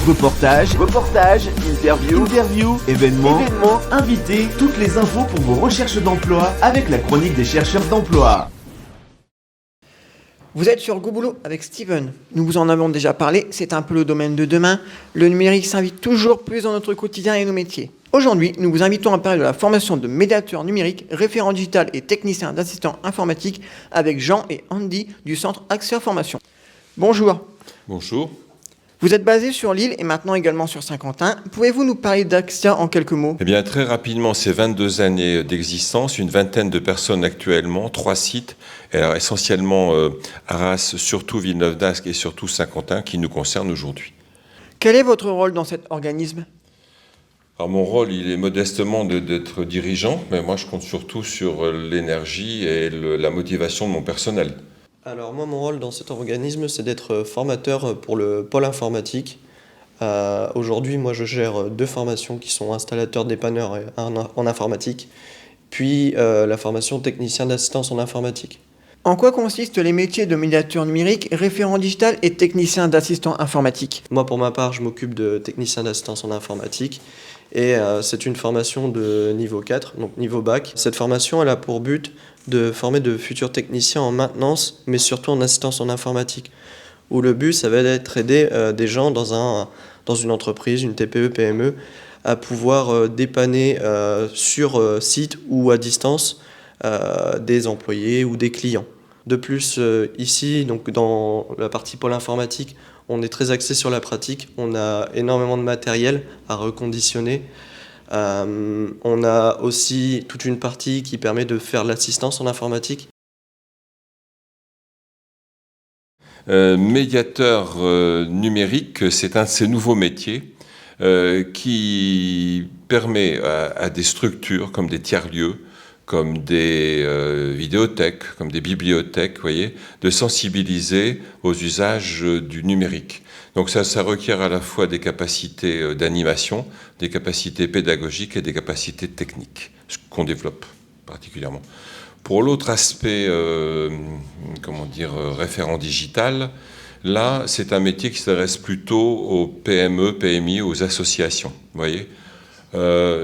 reportages, interviews, événements, invités, toutes les infos pour vos recherches d'emploi avec la chronique des chercheurs d'emploi. Vous êtes sur GoBoulot avec Steven. Nous vous en avons déjà parlé, c'est un peu le domaine de demain. Le numérique s'invite toujours plus dans notre quotidien et nos métiers. Aujourd'hui, nous vous invitons à parler de la formation de médiateur numérique, référent digital et technicien d'assistant informatique avec Jean et Andy du centre Axia Formation. Bonjour. Bonjour. Vous êtes basé sur Lille et maintenant également sur Saint-Quentin. Pouvez-vous nous parler d'Axia en quelques mots ? Eh bien, très rapidement, c'est 22 années d'existence, une vingtaine de personnes actuellement, 3 sites, alors essentiellement Arras, surtout Villeneuve-d'Ascq et surtout Saint-Quentin, qui nous concernent aujourd'hui. Quel est votre rôle dans cet organisme ? Alors, mon rôle, il est modestement d'être dirigeant, mais moi, je compte surtout sur l'énergie et la motivation de mon personnel. Alors moi, mon rôle dans cet organisme, c'est d'être formateur pour le pôle informatique. Aujourd'hui, moi, je gère 2 formations qui sont installateurs dépanneurs en informatique, puis la formation technicien d'assistance en informatique. En quoi consistent les métiers de médiateur numérique, référent digital et technicien d'assistant informatique ? Moi, pour ma part, je m'occupe de technicien d'assistance en informatique et c'est une formation de niveau 4, donc niveau bac. Cette formation, elle a pour but de former de futurs techniciens en maintenance, mais surtout en assistance en informatique, où le but, ça va être aider des gens dans une entreprise, une TPE, PME, à pouvoir dépanner sur site ou à distance des employés ou des clients. De plus, ici, donc dans la partie pôle informatique, on est très axé sur la pratique. On a énormément de matériel à reconditionner. On a aussi toute une partie qui permet de faire l'assistance en informatique. Médiateur numérique, c'est un de ces nouveaux métiers qui permet à des structures comme des tiers-lieux, comme des vidéothèques, comme des bibliothèques, voyez, de sensibiliser aux usages du numérique. Donc ça requiert à la fois des capacités d'animation, des capacités pédagogiques et des capacités techniques, ce qu'on développe particulièrement. Pour l'autre aspect, référent digital, là, c'est un métier qui s'adresse plutôt aux PME, PMI, aux associations, vous voyez.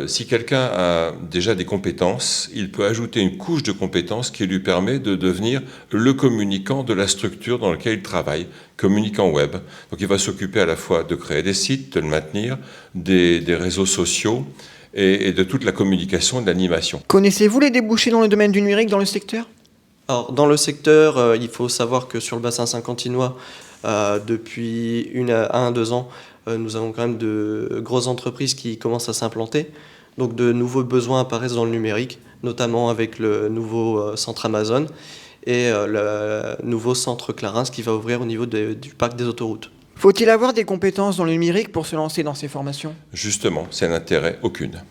Si quelqu'un a déjà des compétences, il peut ajouter une couche de compétences qui lui permet de devenir le communicant de la structure dans laquelle il travaille, communicant web. Donc il va s'occuper à la fois de créer des sites, de le maintenir, des réseaux sociaux et de toute la communication et de l'animation. Connaissez-vous les débouchés dans le domaine du numérique dans le secteur ? Alors, dans le secteur, il faut savoir que sur le bassin saint-quentinois, depuis 1 à 2 ans, nous avons quand même de grosses entreprises qui commencent à s'implanter. Donc de nouveaux besoins apparaissent dans le numérique, notamment avec le nouveau centre Amazon et le nouveau centre Clarins qui va ouvrir au niveau du parc des autoroutes. Faut-il avoir des compétences dans le numérique pour se lancer dans ces formations ? Justement, c'est un intérêt aucune.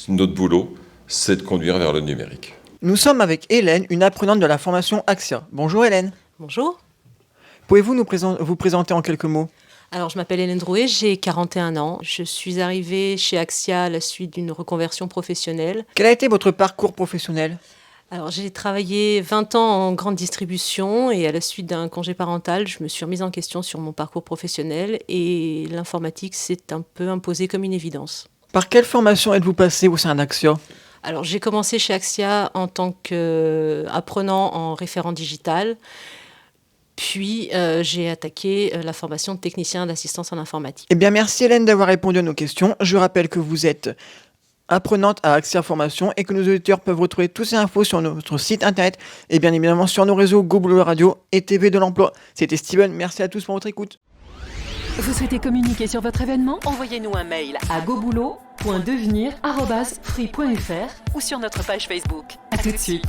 Notre boulot, c'est de conduire vers le numérique. Nous sommes avec Hélène, une apprenante de la formation Axia. Bonjour Hélène. Bonjour. Pouvez-vous vous présenter en quelques mots ? Alors, je m'appelle Hélène Drouet, j'ai 41 ans. Je suis arrivée chez Axia à la suite d'une reconversion professionnelle. Quel a été votre parcours professionnel ? Alors, j'ai travaillé 20 ans en grande distribution et à la suite d'un congé parental, je me suis remise en question sur mon parcours professionnel et l'informatique s'est un peu imposée comme une évidence. Par quelle formation êtes-vous passé au sein d'Axia ? Alors, j'ai commencé chez Axia en tant qu'apprenant en référent digital. Puis, j'ai attaqué la formation de technicien d'assistance en informatique. Eh bien, merci Hélène d'avoir répondu à nos questions. Je rappelle que vous êtes apprenante à Axia Formation et que nos auditeurs peuvent retrouver toutes ces infos sur notre site internet et bien évidemment sur nos réseaux GoBoulot Radio et TV de l'Emploi. C'était Steven, merci à tous pour votre écoute. Vous souhaitez communiquer sur votre événement ? Envoyez-nous un mail à goboulot.devenir@free.fr ou sur notre page Facebook. À tout de suite.